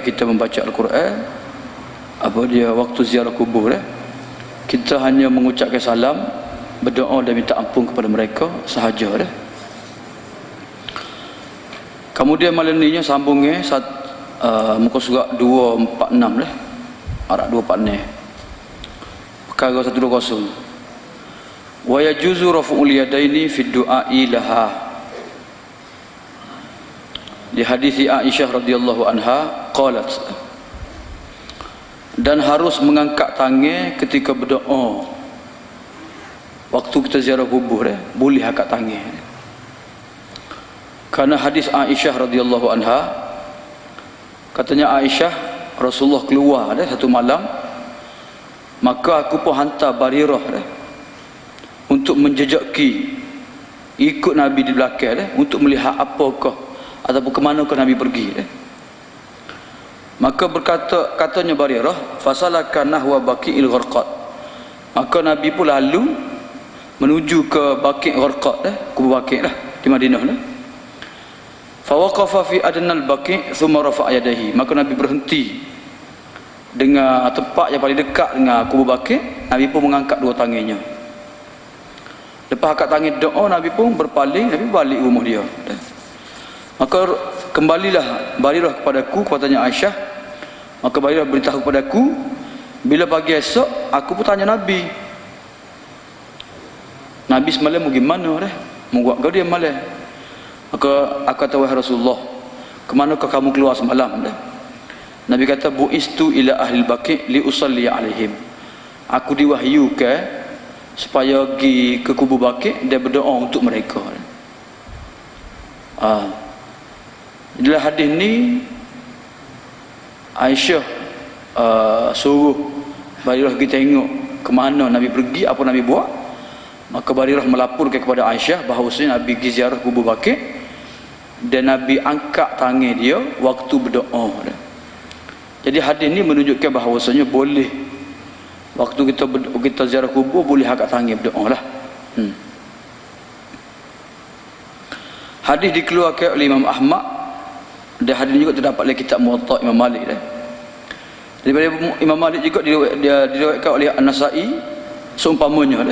kita membaca Al-Quran, waktu ziarah kubur, kita hanya mengucapkan salam, berdoa dan minta ampun kepada mereka sahaja. Kemudian malam ni sambungnya muka surat 246 Arab 246 perkara 120. Wa yajuzu raf'ul yadaini fi du'a'i laha. Di hadis Aisyah radhiyallahu anha qalat, dan harus mengangkat tangan ketika berdoa. Waktu kita ziarah kubur boleh angkat tangan. Karena hadis Aisyah radhiyallahu anha, katanya Aisyah, Rasulullah keluar satu malam, maka aku pun hantar Barirah untuk menjejaki ikut Nabi di belakang untuk melihat apakah ataupun ke manakah Nabi pergi. Maka katanya Barirah, fasalaka nahwa baqi'il gharqad. Maka Nabi pun lalu menuju ke Baqi' Gharqad, kubur Baqi' di Madinah. Fa waqafa fi adnal Baqi' thumma rafa'a yadayhi. Maka Nabi berhenti dengan tempat yang paling dekat dengan kubur Baqi'. Nabi pun mengangkat dua tangannya. Lepas angkat tangan doa, Nabi pun berpaling, Nabi balik rumah dia. Maka kembalilah Barirah kepadaku, katanya Aisyah. Maka Barirah beritahu kepadaku, bila pagi esok aku pun tanya Nabi semalam bagaimana mau buat kau dia malam. Maka aku kata, wahai Rasulullah, ke manakah kamu keluar semalam? Nabi kata, bu'istu ila ahli Baqi' li usalli alaihim. Aku diwahyukan supaya pergi ke kubur Baqi' dan berdoa untuk mereka. Dalam hadis ni Aisyah suruh Barirah pergi tengok ke mana Nabi pergi, apa Nabi buat. Maka Barirah melaporkan kepada Aisyah bahawasanya Nabi pergi ziarah kubur Baqi' dan Nabi angkat tangan dia waktu berdoa. Jadi hadis ni menunjukkan bahawasanya boleh waktu kita ziarah kubur boleh angkat tangan berdoa lah. Hadis dikeluarkan oleh Imam Ahmad, dan hadis juga terdapat dalam kitab Muwatta Imam Malik. Daripada Imam Malik juga diriwayatkan oleh An-Nasa'i seumpamanya.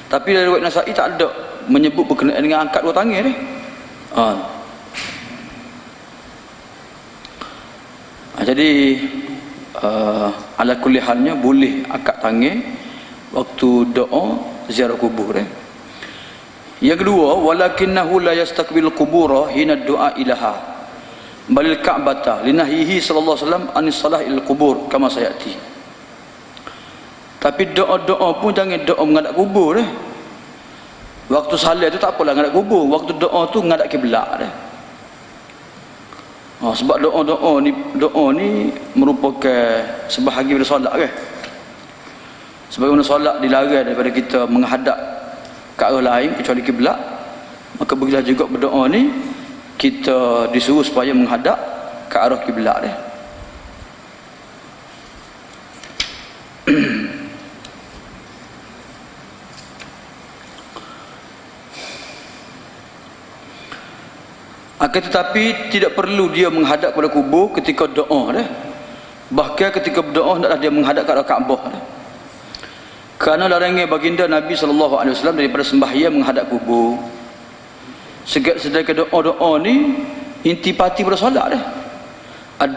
Tapi dari riwayat Nasa'i tak ada menyebut berkenaan dengan angkat dua tangan. Jadi ala kulli halnya boleh angkat tangan waktu doa ziarah kubur. Yang kedua, walakinnahu la yastaqbilul qubura hina du'a ilaha balil ka'bata linahyihi sallallahu alaihi wasallam anis salah il qubur kama sayati. Tapi doa-doa pun jangan doa menghadap kubur. Waktu salat tu tak apalah menghadap kubur, waktu doa tu menghadap kiblat. Sebab doa ni merupakan sebahagian daripada solat Sebagaimana solat dilarang daripada kita menghadap ke arah lain kecuali kiblat, maka begitu juga berdoa ni kita disuruh supaya menghadap ke arah kiblat. Akan tetapi tidak perlu dia menghadap kepada kubur ketika doa. Bahkan ketika berdoa hendaklah dia menghadap ke arah Kaabah. Kerana larangan baginda Nabi SAW daripada sembahyang menghadap kubur. Sedangkan doa-doa ni intipati pada solat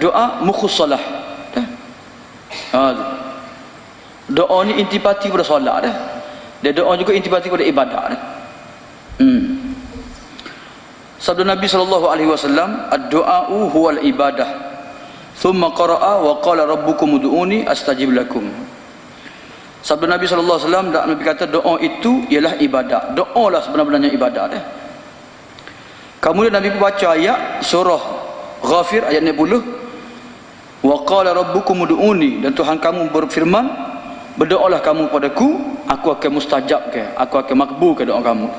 doa mukhus solah. Doa ni intipati pada solat dan doa juga intipati pada ibadat. Sabda Nabi SAW, ad-du'a'u huwal ibadah thumma qara'a wa qala rabbukum ud'uni astajib lakum. Sabda Nabi SAW, Nabi kata doa itu ialah ibadat. Doa lah sebenarnya ibadat. Kemudian Nabi baca ayat surah Ghafir ayat 60, wa qala rabbukum ud'uni, dan Tuhan kamu berfirman, berdoalah kamu padaku, aku akan mustajabkan, aku akan makbulkan doa kamu.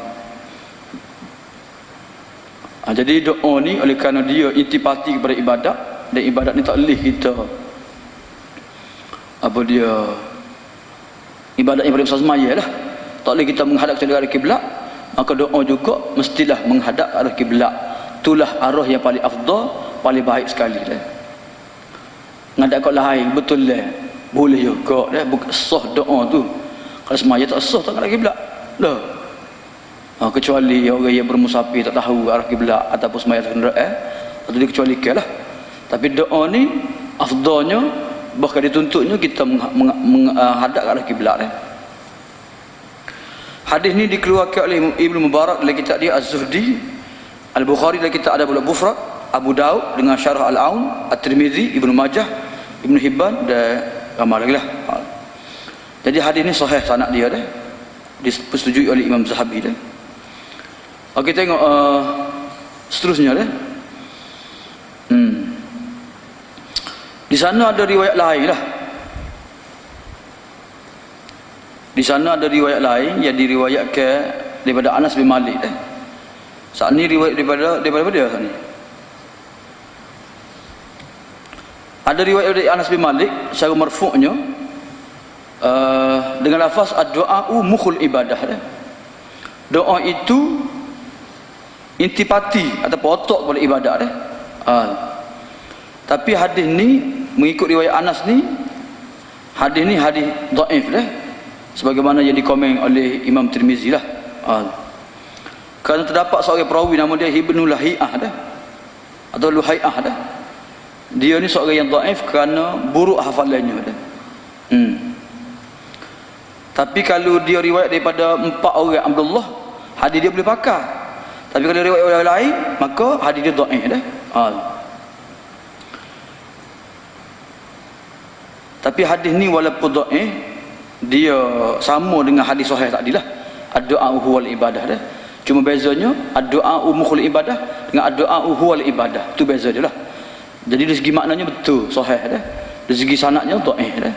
Jadi doa ni oleh kerana dia intipati kepada ibadat, dan ibadat ni tak boleh kita ibadat yang paling besar semaya tak boleh kita menghadap ke arah kiblat, maka doa juga mestilah menghadap arah kiblat. Itulah arah yang paling afdal, paling baik sekali ngadak kat lain betul lah. Boleh juga dah sah doa tu. Kalau semaya tak sah tak arah kiblat. Dah. Kecuali orang yang bermusafir tak tahu arah kiblat ataupun semaya kenderaan atau dia kecuali lah. Tapi doa ni afdalnya bahkan dituntutnya kita menghadap ke arah kiblat eh. Hadis ni dikeluarkan oleh Ibnu Mubarak dalam kitab dia Az-Zuhdi, Al-Bukhari dalam kitab Adabul Mufrad, Abu Daud dengan Syarah Al-Aun, At-Tirmizi, Ibnu Majah, Ibnu Hibban dan ramai lagi lah. Jadi hadis ni sahih sanad dia dah. Disetujui oleh Imam Zahabi dah. Okey, tengok seterusnya dah. Di sana ada riwayat lain lah. Di sana ada riwayat lain yang diriwayatkan daripada Anas bin Malik dah. Saat ni riwayat daripada dia saat ni. Ada riwayat dari Anas bin Malik secara marfu'nya dengan lafaz ad-du'a'u mukhul ibadah dah. Doa itu intipati atau otak pada ibadat dah. Tapi hadis ni mengikut riwayat Anas ni, hadis ni hadis dhaif dah. Sebagaimana yang dikomen oleh Imam Tirmizi lah. Kerana terdapat seorang perawi nama dia Ibnu Lahiyah dah. Atau Luhai'ah dah. Dia ni seorang yang dhaif kerana buruk hafalannya dah. Tapi kalau dia riwayat daripada 4 orang Abdullah, hadis dia boleh pakai. Tapi kalau riwayat orang lain, maka hadis dia dhaif dah. Tapi hadis ni walaupun dhaif, dia sama dengan hadis sahih tadilah. Ad-du'a huwal ibadah dah. Cuma bezanya ad-du'a mukhul ibadah dengan ad-du'a huwal ibadah. Tu beza dia lah. Jadi dari segi maknanya betul sahih dah. Dari segi sanadnya dhaif dah.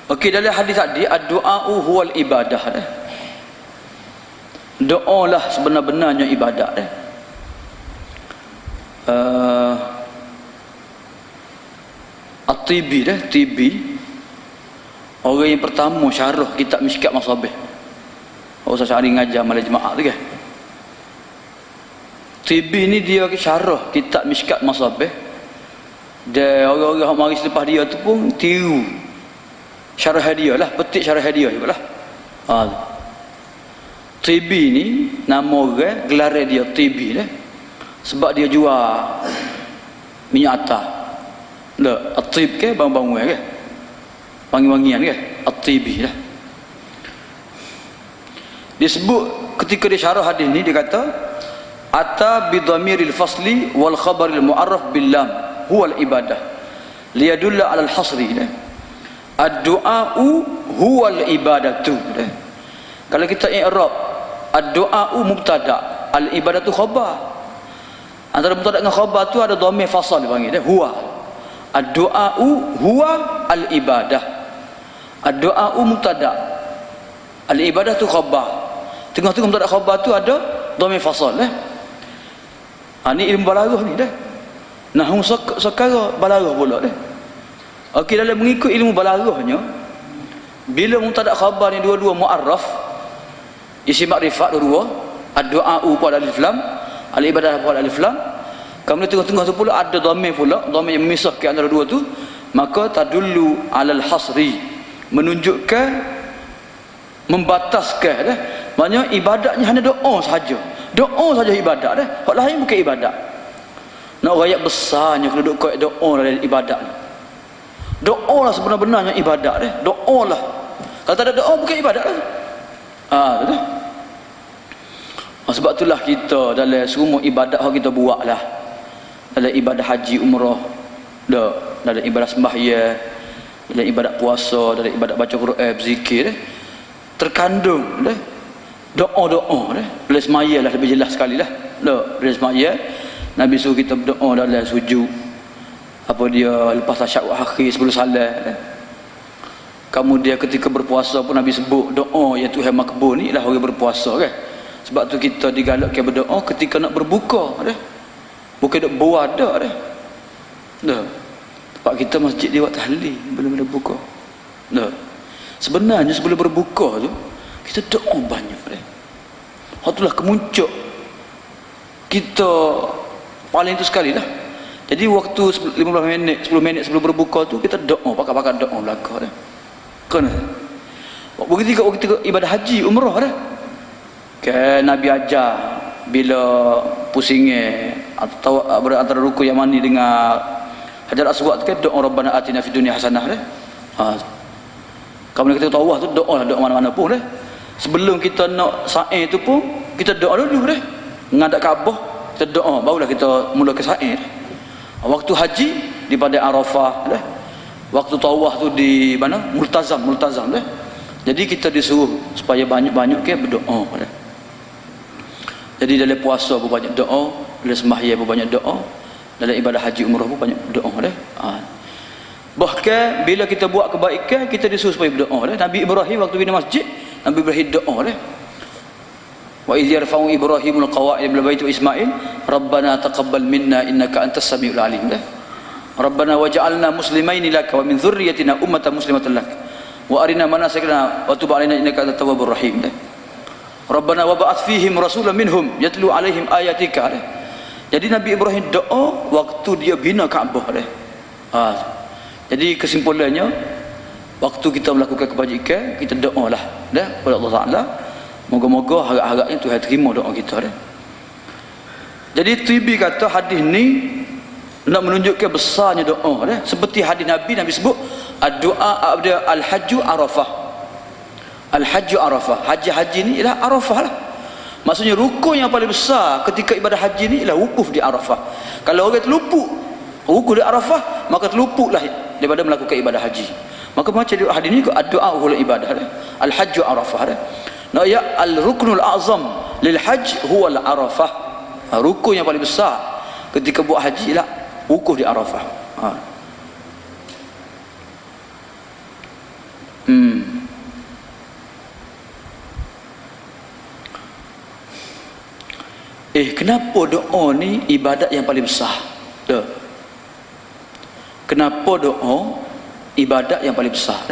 Okey, dalam hadis tadi ad-du'a huwal ibadah dah. Doa lah sebenar-benarnya ibadat dah. At-Tibi dah, Tibi orang yang pertama syarah kitab Mishkat Masabih. Ustaz Syari ngajar malam Jumaat tu kan. Tibi ni dia syarah kitab Mishkat Masabih. Dan orang-orang yang mari selepas dia tu pun tiru syarah dia lah, petik syarah dia juga lah. Tibi ni nama orang gelar dia Tibi dah. Sebab dia jual minyak atas. Dah, at-tib ke bang-bang ke? Wangi-wangian ke? At-tibi lah. Disebut ketika dia syarah hadis ni dia kata ata bi dhamiril fasli wal khabaril mu'arraf bil lam huwa al ibadah liyadulla ala al hasri dah. Ad-du'a'u huwa al ibadatu dah. Kalau kita i'rab ad-du'a'u mubtada, al ibadatu khabar. Antara mubtada dengan khabar tu ada dhamir fasal dipanggil dah, huwa. Ad-du'a'u huwa al ibadah. Ad-du'a'u mubtada, al ibadah tu khabar. Tengah-tengah mubtada khabar tu ada dhamir fasal dah. Ni ilmu balaghah ni dah. Nahwu sekara balaghah pula dah. Okey, dalam mengikut ilmu balaghahnya, bila mubtada khabar ni dua-dua muarraf, isim makrifat dua-dua, ad-du'a'u pada alif lam, al ibadah pada alif lam. Kemudian tengah-tengah tu pula ada dhamir pula, dhamir yang memisahkan antara dua tu, maka tadullu alal hasri, menunjukkan membataskan dah. Maknanya ibadatnya hanya doa sahaja. Doa saja ibadat dah. Hak lain bukan ibadat. Nak rakyat besarnya kena duduk doa dalam ibadat ni. Doa lah sebenar-benarnya ibadat dah. Doa lah. Kalau tak ada doa bukan ibadat lah. Dah. Sebab itulah kita dalam semua ibadat yang kita buat lah, dalam ibadah haji umrah, dalam ibadah sembahyang, dalam ibadat puasa, dalam ibadat baca Quran, berzikir, terkandung dah doa-doa dah. Bila semaya lah lebih jelas sekali lah. Bila semaya Nabi suruh kita berdoa dalam sujud, apa dia lepas tasyahud akhir sebelum salat dah. Kemudian ketika berpuasa pun Nabi sebut doa yang Tuhan makbul ni lah orang berpuasa kan. Sebab tu kita digalakkan berdoa ketika nak berbuka dah. Bukan nak buat dah. Tempat kita masjid dia buat tahlil belum ada buka. Sebenarnya sebelum berbuka tu kita doa banyak dah. Itulah kemuncak kita paling tu sekali lah. Jadi waktu 15 minit 10 minit sebelum berbuka tu kita doa, pakat-pakat doa belaka dah. Kena. Begitu ibadah haji umrah dah. Ke Nabi ajar bila pusingnya atau antara ruku Yamani dengan Hajar Aswad ke doa Rabbana atina fid dunya hasanah dah. Kalau kita tawaf tu doa mana-mana pun dah. Sebelum kita nak sa'i tu pun kita doa dulu dah. Ngadap Kaabah kita doa barulah kita mula ke sa'i dah. Waktu haji di Padang Arafah dah. Waktu tawaf tu di mana? Multazam dah. Jadi kita disuruh supaya banyak-banyak ke berdoa dah. Jadi dalam puasa pun banyak doa, dalam sembahyang pun banyak doa, dalam ibadah haji umrah pun banyak doa dah. Bahkan bila kita buat kebaikan kita disuruh supaya berdoa dah. Nabi Ibrahim waktu bina masjid, Nabi Ibrahim doa dah. Wa idh yarfa'u Ibrahimul qawa'id bil baiti wa Ismail, Rabbana taqabbal minna innaka antas samiul alim dah. Rabbana waj'alna muslimaini laka wa min dhurriyyatina ummatan muslimatan lak. Wa arina manasikana wa tub 'alaina innaka antat tawwabur rahim dah. Rabbana wa ba'ath fihim rasulan minhum yatlu 'alaihim ayatika dah. Jadi Nabi Ibrahim doa waktu dia bina Kaabah dah. Jadi kesimpulannya waktu kita melakukan kebajikan kita doalah dah kepada Allah Taala. Moga-moga harap-harapnya Tuhan terima doa kita dah. Jadi Tibi kata hadis ni nak menunjukkan besarnya doa dah. Seperti hadis Nabi sebut ad-du'a abda al-hajju Arafah. Al-hajju Arafah. Haji ni ialah Arafah lah. Maksudnya rukun yang paling besar ketika ibadah haji ni ialah wukuf di Arafah. Kalau orang terluput wukuf di Arafah, maka terluputlah daripada melakukan ibadah haji. Maka macam hadis ni doa hul ibadah dah. Al-hajju Arafah dah. Nah ya al-ruknul a'zam lil hajj huwa al-Arafah. Rukun yang paling besar ketika buat haji ialah wukuf di Arafah. Kenapa doa ni ibadat yang paling besar? Kenapa doa ibadat yang paling besar?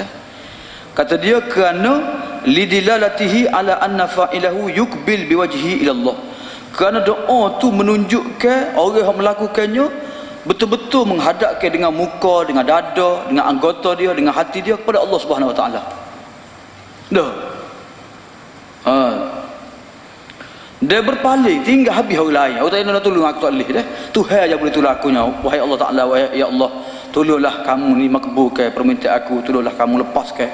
Kata dia kerana lidilalatihi ala anna fa'ilahu yukbil biwajhi ila Allah. Kerana doa tu menunjukkan orang yang melakukannya betul-betul menghadapkan dengan muka, dengan dada, dengan anggota dia, dengan hati dia kepada Allah Subhanahu Wa Taala. Dia berpaling tinggal habis orang lain. Orang tak nak tolong aku tak boleh dah. Tuhan aja boleh tolong aku nya. Wahai Allah Taala, wahai ya Allah, tolonglah kamu ni makbulkan permintaan aku, tolonglah kamu lepaskan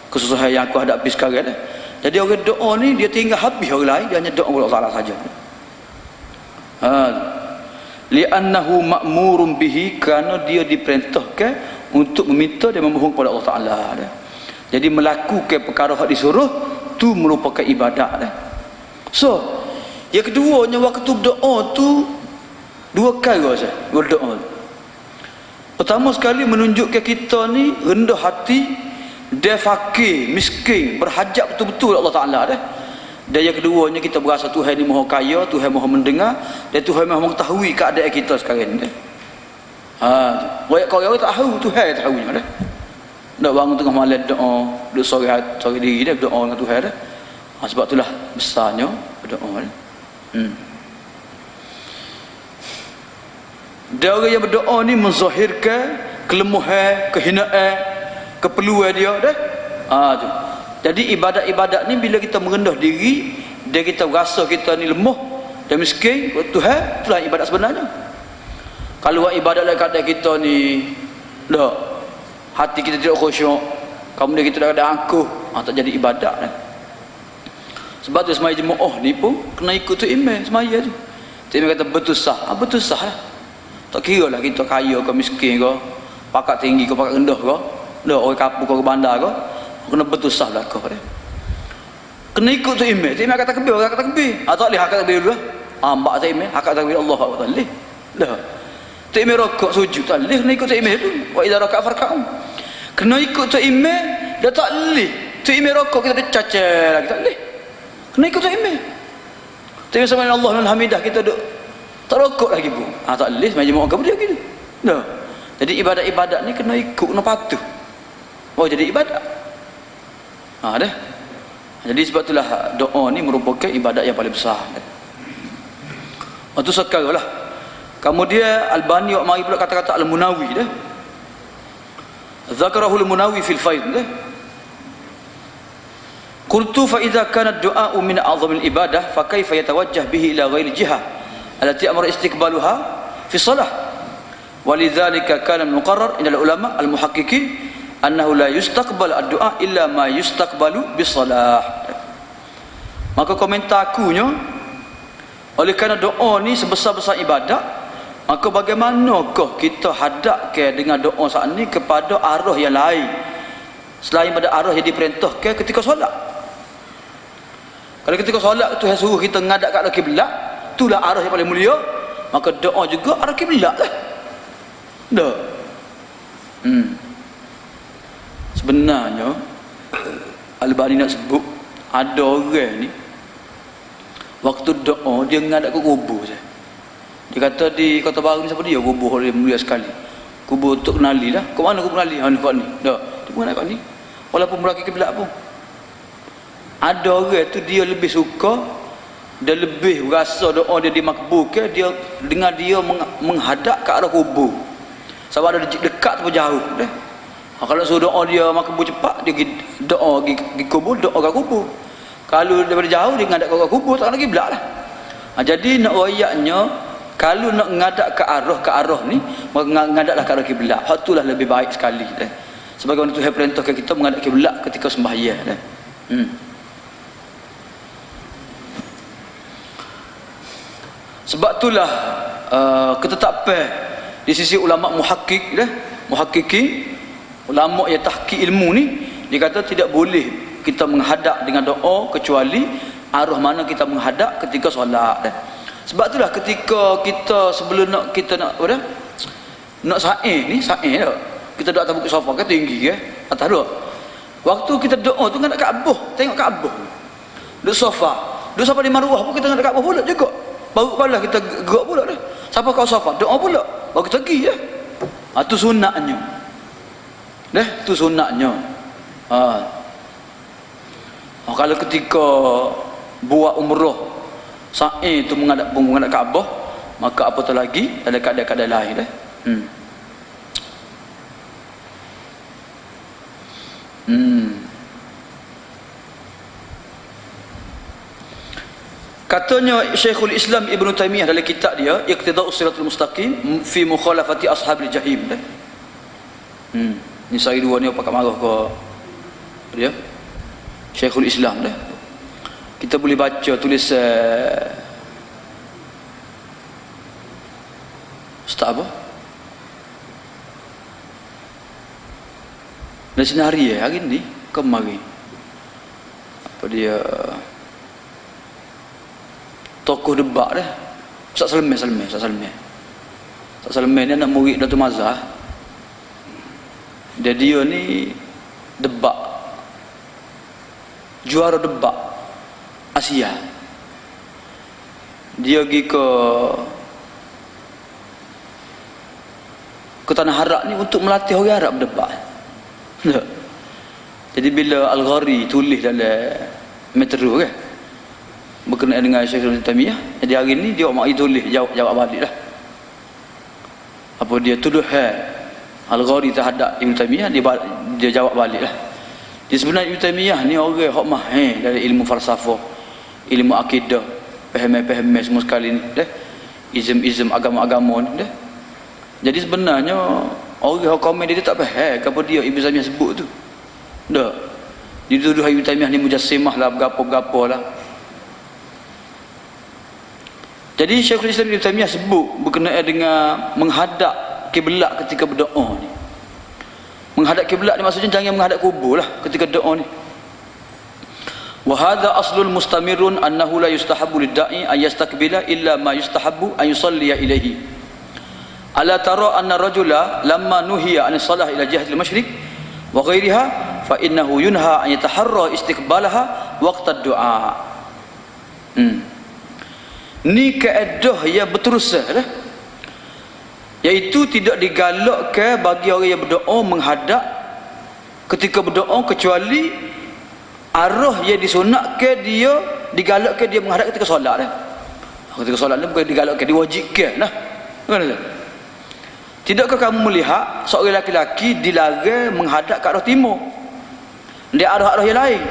kesusahan yang aku hadapi sekarang dah. Jadi orang doa ni dia tinggal habis orang lain, dia hanya doa kepada Allah Taala saja. Li'annahu ma'murun bihi, kerana dia diperintahkan untuk meminta dan memohon kepada Allah Taala dah. Jadi melakukan perkara yang disuruh tu merupakan ibadat dah. So, yang keduanya waktu berdoa tu dua perkara saja. Berdoa. Pertama sekali menunjukkan kita ni rendah hati, dia fakir, miskin, berhajat betul-betul Allah Taala dah. Dan yang keduanya kita berasa Tuhan ni Maha Kaya, Tuhan Maha mendengar, dan Tuhan Maha mengetahui keadaan kita sekarang ni. Banyak orang tak tahu, Tuhan tahu nya dah. Nak bangun tengah malam doa, duduk sore diri dia berdoa dengan Tuhan dah. Sebab itulah besarnya berdoa. Dia orang yang berdoa ni menzahirkan kelemahan, kehinaan, keperluan dia dah. Tu. Jadi ibadat-ibadat ni bila kita merendah diri, dan kita rasa kita ni lemah dan miskin, Tuhan itulah ibadat sebenarnya. Kalau buat ibadat dalam keadaan kita ni dah hati kita tidak khusyuk, kemudian kita dah ada angkuh, tak jadi ibadat dah. Sebab tu semaya jemaah ni pun kena ikut tu imam semaya tu. Tu imam kata betul sah. Betul sah lah. Tak kira lah kita kaya ke miskin ke, pakat tinggi ke pakat rendah ke, orang kapur ke bandar ke, kena betul sah belakang dia. Kena ikut tu imam. Tu imam kata takbir, orang kata takbir. Tak boleh hak takbir dulu lah. Mbak tu imam, hak takbir Allah tak boleh. Tu imam rokok sujud tak boleh, kena ikut tu imam tu. Wa idza raka'a farka'u. Kena ikut tu imam, dia tak boleh. Tu imam rokok kita cacat lagi tak boleh. Kena ikut tu imam. Tapi sama Allah dan hamidah kita duk tak rokok lagi pun. Tak boleh semai jemaah kamu dia gitu. Jadi ibadat-ibadat ni kena ikut, kena patuh. Jadi ibadat. Dah. Jadi sebab itulah doa ni merupakan ibadat yang paling besar. Itu sekarang lah Kemudian Albani wak mari pula kata-kata Al-Munawi dah. Zakarahu Al-Munawi fil Faid dah. Qultu fa idza kana ad-du'a min a'zamil ibadah fa kaifa yatawajjah bihi ila ghairi jihah allati amara istiqbaluha fi shalah. Walidzalika kana muqarrar inda ulama al-muhaqqiqin annahu la yustaqbal ad-du'a illa ma yustaqbalu bis shalah. Maka komentar akunya, oleh kerana doa ni sebesar-besar ibadat, maka bagaimanakah kita hadap ke dengan doa saat ni kepada arah yang lain selain pada arah yang diperintahkan ketika solat. Kalau ketika solat tu suruh kita ngadap ke arah kiblat, itulah arah yang paling mulia, maka doa juga arah kiblat lah. Dah. Sebenarnya Al-Bani nak sebut ada orang ni waktu doa dia ngadap ke kubur saja. Dia kata di Kota Baru ni siapa dia? Kubur dia mulia sekali. Kubur untuk kenali lah. Ke mana kubur kenali? Ni kat ni. Dah. Dia pun nak kat ni. Walaupun berakik kiblat pun. Ada orang tu dia lebih suka, dia lebih rasa doa dia dimakbulkan, dia dengan dia menghadap ke arah kubur. Sebab ada dekat tu jauh dah. Kalau suruh doa dia makbul cepat, dia doa pergi kubur, doa kat kubur. Kalau daripada jauh dia ngadap ke kubur, tak nak kiblat lah. Jadi nak royaknya, kalau nak ngadap ke arah ni, maka ngadaplah ke arah kiblat. Hak itulah lebih baik sekali dah. Sebagaimana Tuhan perintahkan kita menghadap kiblat ketika sembahyang dah. Sebab itulah ketetapan di sisi ulama muhakkik dah, muhakkikin, ulama yang tahqiq ilmu ni, dia kata tidak boleh kita menghadap dengan doa kecuali arah mana kita menghadap ketika solat dah. Sebab itulah ketika kita sebelum kita nak apa dah? Nak sa'i ni, sa'i dah. Kita duduk atas bukit sofa kan tinggi ke? Atas duduk. Waktu kita doa tu ngadap Kaabah, tengok Kaabah. Duduk sofa. Duduk sofa di maruah pun kita ngadap Kaabah pula juga. Baru kepala kita gerak pula dah. Siapa kau sofa? Doa pula. Baru kita pergi ya. Tu sunatnya. Dah, tu sunatnya. Kalau ketika buat umrah sa'i tu menghadap Kaabah, maka apatah lagi ada keadaan-keadaan lain dah. Katanya Syekhul Islam Ibn Taymiyah dalam kitab dia Iqtida'us Siratul Mustaqim fi mukhalafati ashabil jahim dah. Ni sari dua ni apa kat marah ke dia Syekhul Islam dah. Kita boleh baca tulisan Ustaz apa? Dan sinari hari ni kemari. Apa dia? Tokoh debat dah. Ustaz Salmeh ni anak murid Datuk Mazhar. Dia ni debat. Juara debat Asia. Dia pergi ke tanah Arab ni untuk melatih orang Arab berdebat. Jadi bila Al-Ghari tulis dalam Metro kan, berkenaan dengan Syekh Ibn Taymiyah, jadi hari ni dia mari tulis jawab balik lah. Apa dia tuduh Al-Ghari terhadap Ibn Taymiyah, dia jawab balik lah. Jadi sebenarnya Ibn Taymiyah ni orang hok mahir dari ilmu falsafah, ilmu akidah, paham semua sekali ni dah. Izm agama-agama ni dah. Jadi sebenarnya orang hok komen dia tak faham apa dia Ibn Taymiyah sebut tu. Dah. Dituduh Ibn Taymiyah ni mujassimah lah, berapa lah. Jadi Syekhul Islam Ibn Taymiyah sebut berkenaan dengan menghadap kiblat ketika berdoa ni. Menghadap kiblat ni maksudnya jangan menghadap kubur lah ketika doa ni. Wa hadha aslul mustamirun annahu la yustahabbu lid-da'i ay yastakbila illa ma yustahabbu an yusalliya ilaihi. Ala tara anna rajula lamma nuhiya an salah ila jihatil masyriq wa ghairiha fa innahu yunha an yataharra istiqbalaha waqta ad-du'a. Ni kaedah yang berterusan dah. Iaitu tidak digalakkan bagi orang yang berdoa menghadap ketika berdoa kecuali arah yang disunatkan dia digalakkan dia menghadap ketika solat dah. Ketika solat ni bukan digalakkan, diwajibkan lah. Tidakkah kamu melihat seorang lelaki dilarang menghadap ke arah timur, dia arah-arah yang lain,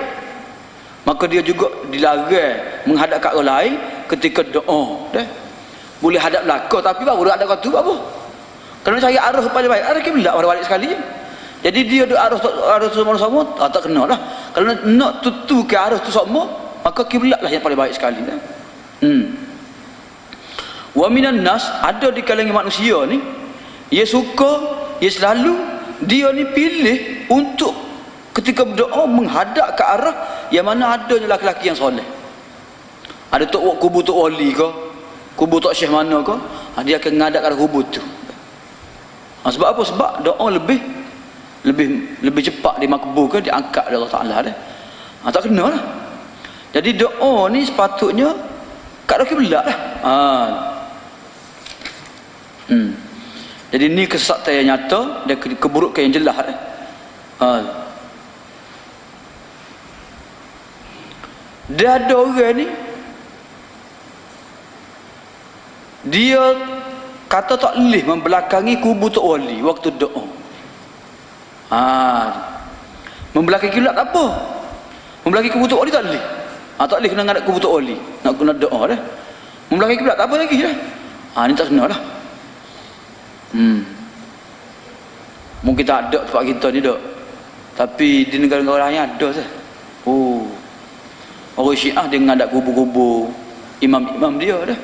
maka dia juga dilarang menghadap ke arah lain ketika doa. Boleh hadap belakang tapi baru hadap kat tu apa? Kalau cari arah paling baik, arah kiblat balik sekali. Jadi dia ada arah sama-sama, tak kena lah. Kalau nak tutu ke arah tu sama, maka kiblat lah yang paling baik sekali. Wa minan nas, ada di kalangan manusia ni, dia suka, dia selalu, dia ni pilih untuk ketika berdoa menghadap ke arah yang mana adanya lelaki yang soleh. Ada kubur tok wali ke, kubur tok syekh mana ke, dia akan menghadap ke arah kubur tu. Sebab apa? Sebab doa lebih cepat dimakbulkan, diangkat oleh Allah Taala dah. Tak kena lah. Jadi doa ni sepatutnya kat arah kiblat lah. Jadi ni kesesatan yang nyata dan keburukan yang jelas dah. Dia ada orang ni, dia kata tak boleh membelakangi kubur tok wali waktu doa. Membelakangi kiblat tak apa, membelakangi kubur tok wali tak boleh. Tak boleh kena ngadap kubur tok wali, nak kena doa dah. Membelakangi kiblat tak apa lagi dah. Ni tak kena lah. Mungkin tak ada tempat kita ni dok, tapi di negara-negara lain ada sah. Orang Syiah dia ngadap kubur-kubur imam-imam dia dah.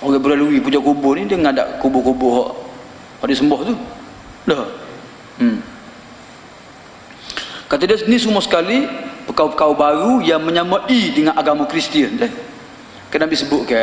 Orang berlalui puja kubur ni dia ngadap kubur-kubur hak dia sembah tu dah. Kata dia ni semua sekali perkara-perkara baru yang menyamai dengan agama Kristian dah. Kan Nabi sebut ke